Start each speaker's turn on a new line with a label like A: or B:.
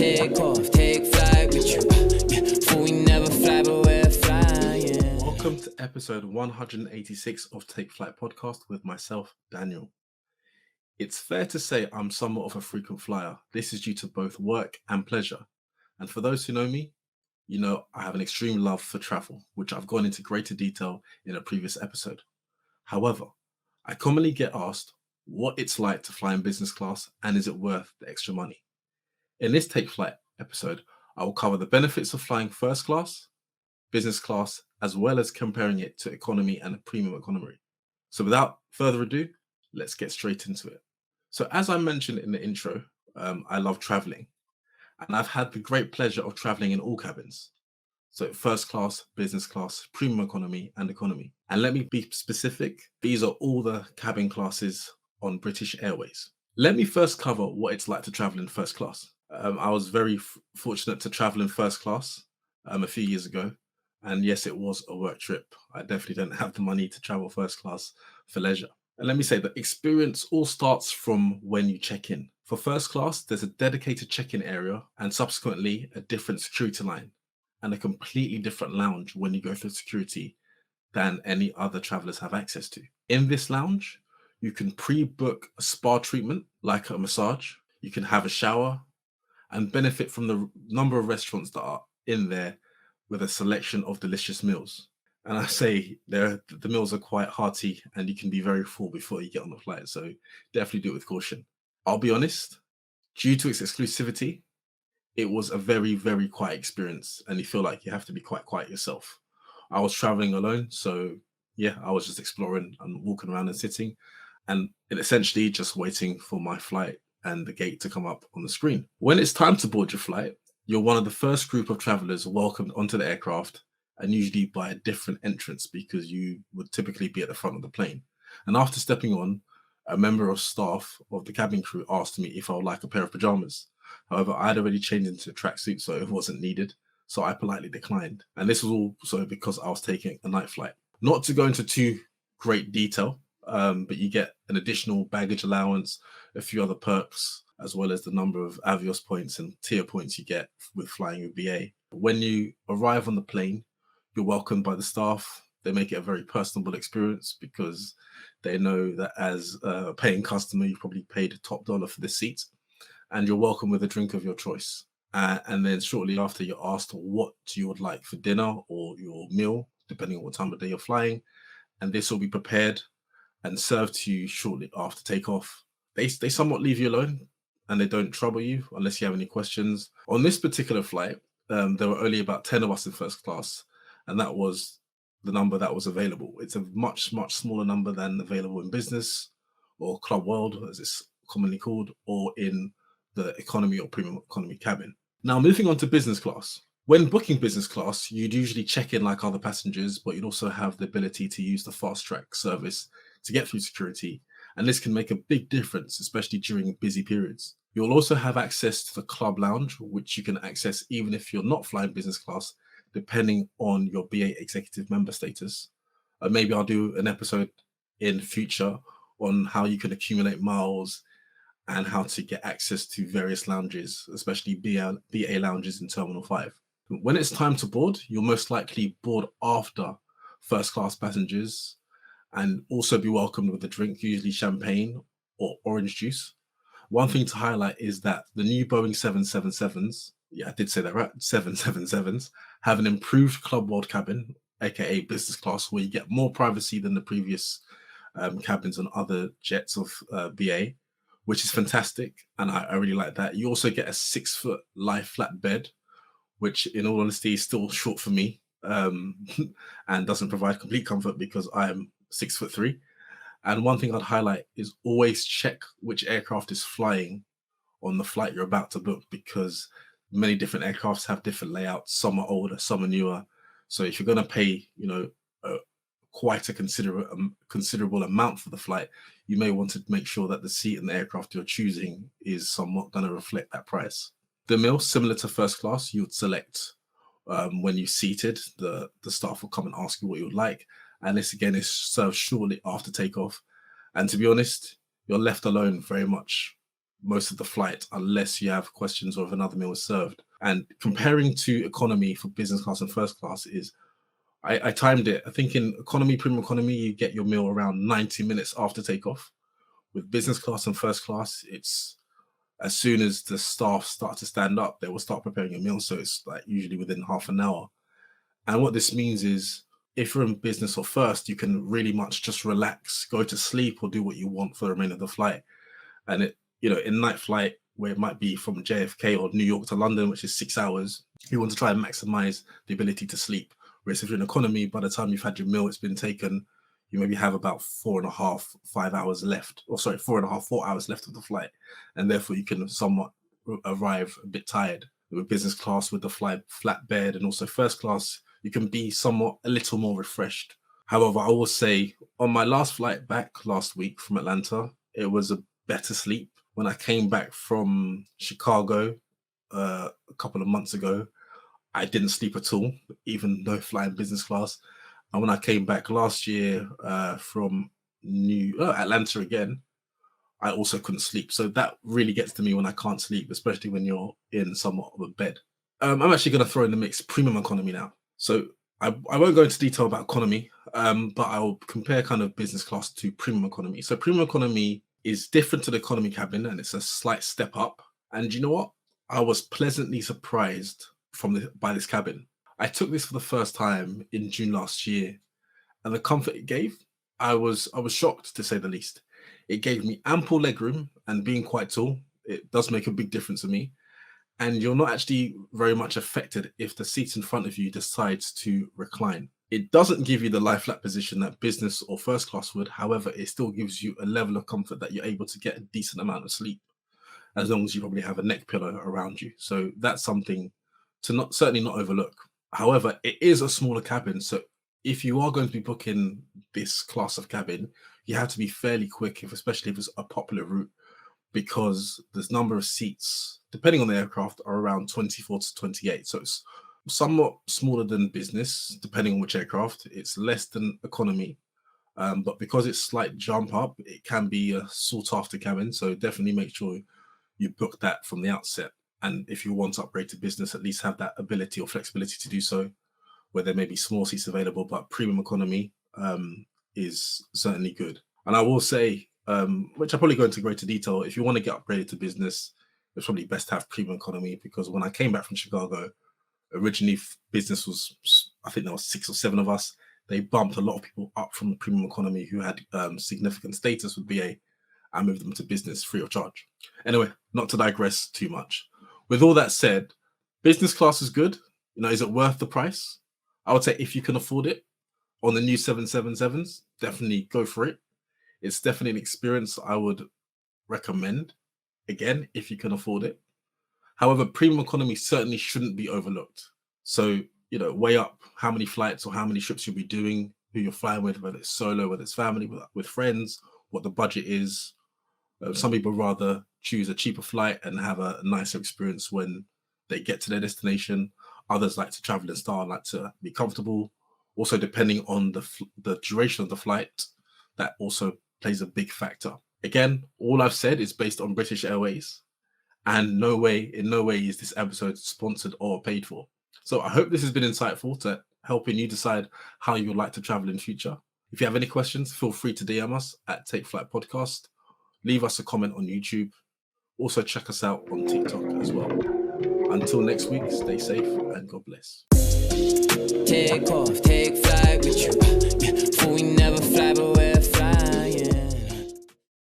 A: take off, take flight with you. Yeah, we never fly, but we're flying.
B: Welcome to episode 186 of Take Flight podcast with myself, Daniel. It's fair to say I'm somewhat of a frequent flyer. This is due to both work and pleasure. And for those who know me, you know I have an extreme love for travel, which I've gone into greater detail in a previous episode. However, I commonly get asked what it's like to fly in business class and is it worth the extra money? In this Take Flight episode, I will cover the benefits of flying first class, business class, as well as comparing it to economy and a premium economy. So without further ado, let's get straight into it. So as I mentioned in the intro, I love traveling and I've had the great pleasure of traveling in all cabins. So first class, business class, premium economy and economy. And let me be specific, these are all the cabin classes on British Airways. Let me first cover what it's like to travel in first class. I was very fortunate to travel in first class a few years ago. And yes, it was a work trip. I definitely don't have the money to travel first class for leisure. And let me say the experience all starts from when you check in. For first class, there's a dedicated check-in area and subsequently a different security line and a completely different lounge when you go through security than any other travelers have access to. In this lounge, you can pre-book a spa treatment like a massage. You can have a shower and benefit from the number of restaurants that are in there with a selection of delicious meals. And I say the meals are quite hearty and you can be very full before you get on the flight. So definitely do it with caution. I'll be honest, due to its exclusivity, it was a very, very quiet experience and you feel like you have to be quite quiet yourself. I was traveling alone. So yeah, I was just exploring and walking around and sitting and essentially just waiting for my flight and the gate to come up on the screen. When it's time to board your flight, you're one of the first group of travelers welcomed onto the aircraft and usually by a different entrance because you would typically be at the front of the plane. And after stepping on, a member of staff of the cabin crew asked me if I would like a pair of pajamas. However, I had already changed into a tracksuit, so it wasn't needed. So I politely declined. And this was also because I was taking a night flight. Not to go into too great detail, but you get an additional baggage allowance, a few other perks, as well as the number of Avios points and tier points you get with flying with BA. When you arrive on the plane, you're welcomed by the staff. They make it a very personable experience because they know that as a paying customer, you probably paid top dollar for this seat and you're welcome with a drink of your choice. And then shortly after, you're asked what you would like for dinner or your meal, depending on what time of day you're flying. And this will be prepared and served to you shortly after takeoff. They somewhat leave you alone and they don't trouble you unless you have any questions. On this particular flight, there were only about 10 of us in first class, and that was the number that was available. It's a much, much smaller number than available in business or club world, as it's commonly called, or in the economy or premium economy cabin. Now, moving on to business class. When booking business class, you'd usually check in like other passengers, but you'd also have the ability to use the fast track service to get through security. And this can make a big difference, especially during busy periods. You'll also have access to the club lounge, which you can access even if you're not flying business class, depending on your BA executive member status. Maybe I'll do an episode in future on how you can accumulate miles and how to get access to various lounges, especially BA lounges in Terminal 5. When it's time to board, you'll most likely board after first class passengers and also be welcomed with a drink, usually champagne or orange juice. One thing to highlight is that the new Boeing 777s, yeah, I did say that right, 777s, have an improved Club World cabin, aka business class, where you get more privacy than the previous cabins on other jets of BA, which is fantastic. And I really like that. You also get a 6-foot lie flat bed, which in all honesty is still short for me and doesn't provide complete comfort because I'm 6'3". And one thing I'd highlight is always check which aircraft is flying on the flight you're about to book, because many different aircrafts have different layouts. Some are older, some are newer. So if you're going to pay, quite a considerable amount for the flight, you may want to make sure that the seat in the aircraft you're choosing is somewhat going to reflect that price. The meal, similar to first class, you would select when you're seated. The staff will come and ask you what you would like. And this again is served shortly after takeoff. And to be honest, you're left alone very much most of the flight unless you have questions or if another meal is served. And comparing to economy for business class and first class is, I timed it. I think in economy, premium economy, you get your meal around 90 minutes after takeoff. With business class and first class, it's as soon as the staff start to stand up, they will start preparing your meal. So it's like usually within half an hour. And what this means is if you're in business or first, you can really much just relax, go to sleep or do what you want for the remainder of the flight. And it, in night flight, where it might be from JFK or New York to London, which is 6 hours, you want to try and maximize the ability to sleep. Whereas if you're in economy, by the time you've had your meal, it's been taken, you maybe have about 4.5, 5 hours left, 4.5, 4 hours left of the flight. And therefore you can somewhat arrive a bit tired. With business class, with the flat bed, and also first class, you can be somewhat a little more refreshed. However, I will say on my last flight back last week from Atlanta, it was a better sleep. When I came back from Chicago a couple of months ago, I didn't sleep at all, even though flying business class. And when I came back last year from Atlanta again, I also couldn't sleep. So that really gets to me when I can't sleep, especially when you're in somewhat of a bed. I'm actually going to throw in the mix premium economy now. So I won't go into detail about economy, but I'll compare kind of business class to premium economy. So premium economy is different to the economy cabin, and it's a slight step up. And you know what? I was pleasantly surprised by this cabin. I took this for the first time in June last year, and the comfort it gave, I was shocked to say the least. It gave me ample legroom, and being quite tall, it does make a big difference to me. And you're not actually very much affected if the seat in front of you decides to recline. It doesn't give you the lie flat position that business or first class would. However, it still gives you a level of comfort that you're able to get a decent amount of sleep, as long as you probably have a neck pillow around you. So that's something to certainly not overlook. However, it is a smaller cabin. So if you are going to be booking this class of cabin, you have to be fairly quick, especially if it's a popular route, because the number of seats, depending on the aircraft, are around 24 to 28. So it's somewhat smaller than business, depending on which aircraft. It's less than economy. But because it's slight jump up, it can be a sought after cabin. So definitely make sure you book that from the outset. And if you want to upgrade to business, at least have that ability or flexibility to do so, where there may be small seats available, but premium economy is certainly good. And I will say, which I'll probably go into greater detail, if you want to get upgraded to business, it's probably best to have premium economy, because when I came back from Chicago, originally business was, I think there was 6 or 7 of us. They bumped a lot of people up from premium economy who had significant status with BA and moved them to business free of charge. Anyway, not to digress too much. With all that said, business class is good. Is it worth the price? I would say if you can afford it on the new 777s, definitely go for it. It's definitely an experience I would recommend, again, if you can afford it. However, premium economy certainly shouldn't be overlooked. So, weigh up how many flights or how many trips you'll be doing, who you're flying with, whether it's solo, whether it's family, with friends, what the budget is. Some people rather choose a cheaper flight and have a nicer experience when they get to their destination. Others like to travel in style, like to be comfortable. Also, depending on the duration of the flight, that also plays a big factor. Again, all I've said is based on British Airways, and in no way is this episode sponsored or paid for. So I hope this has been insightful to helping you decide how you would like to travel in future. If you have any questions, feel free to DM us at Take Flight Podcast. Leave us a comment on YouTube. Also check us out on TikTok as well. Until next week, stay safe and God bless.
A: Take off, take flight with you.